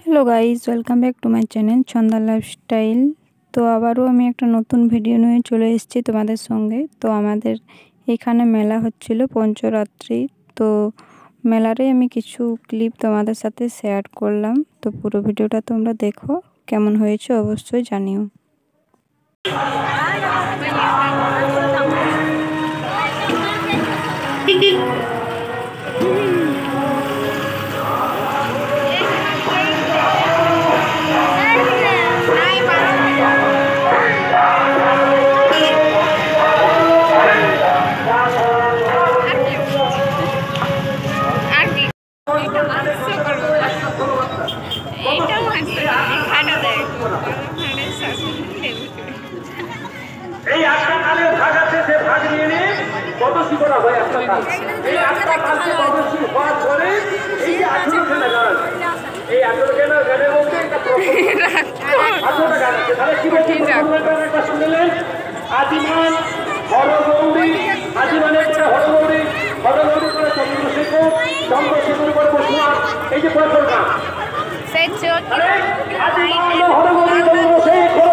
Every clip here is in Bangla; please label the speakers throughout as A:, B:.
A: Hello guys, welcome back to my channel Chhanda lifestyle. তো আবারও আমি একটা নতুন ভিডিও নিয়ে চলে এসেছি তোমাদের সঙ্গে। তো আমাদের এখানে মেলা হচ্ছিল পঞ্চরাত্রি। তো মেলারে আমি কিছু ক্লিপ তোমাদের সাথে শেয়ার করলাম। তো পুরো ভিডিওটা তোমরা দেখো, কেমন হয়েছে অবশ্যই জানিও।
B: এই একটা কালের ভাগ আছে, যে ভাগ নিয়ে নিয়ে পদসী করা হয় একটা কাল। এই একটা কালকে পদসী হওয়ার পরে এই যে 18 খানা গান, এই 18 খানা গানের মধ্যে একটা 18টা গান আছে। তাহলে কি বলছি একটা শুনলেন? আদিমান হরগৌরী, আদিমানের পরে হরগৌরী, হরগৌরী করে চন্দ্রশেখর, চন্দ্রশেখর করে বসুয়া, এই যে প্রথম গান। আদিমান হরগৌরী চন্দ্রশেখর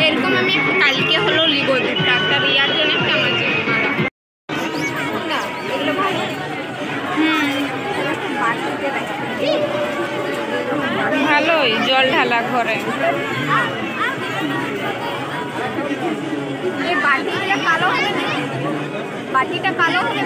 C: এরকম আমি কালকে হলো লিবো ডাক্তার ইয়ার জন্য একটা আমার জন্য ভালোই জল ঢালা ঘরে। বাটিটা কালো হবে, বাটিটা কালো হবে।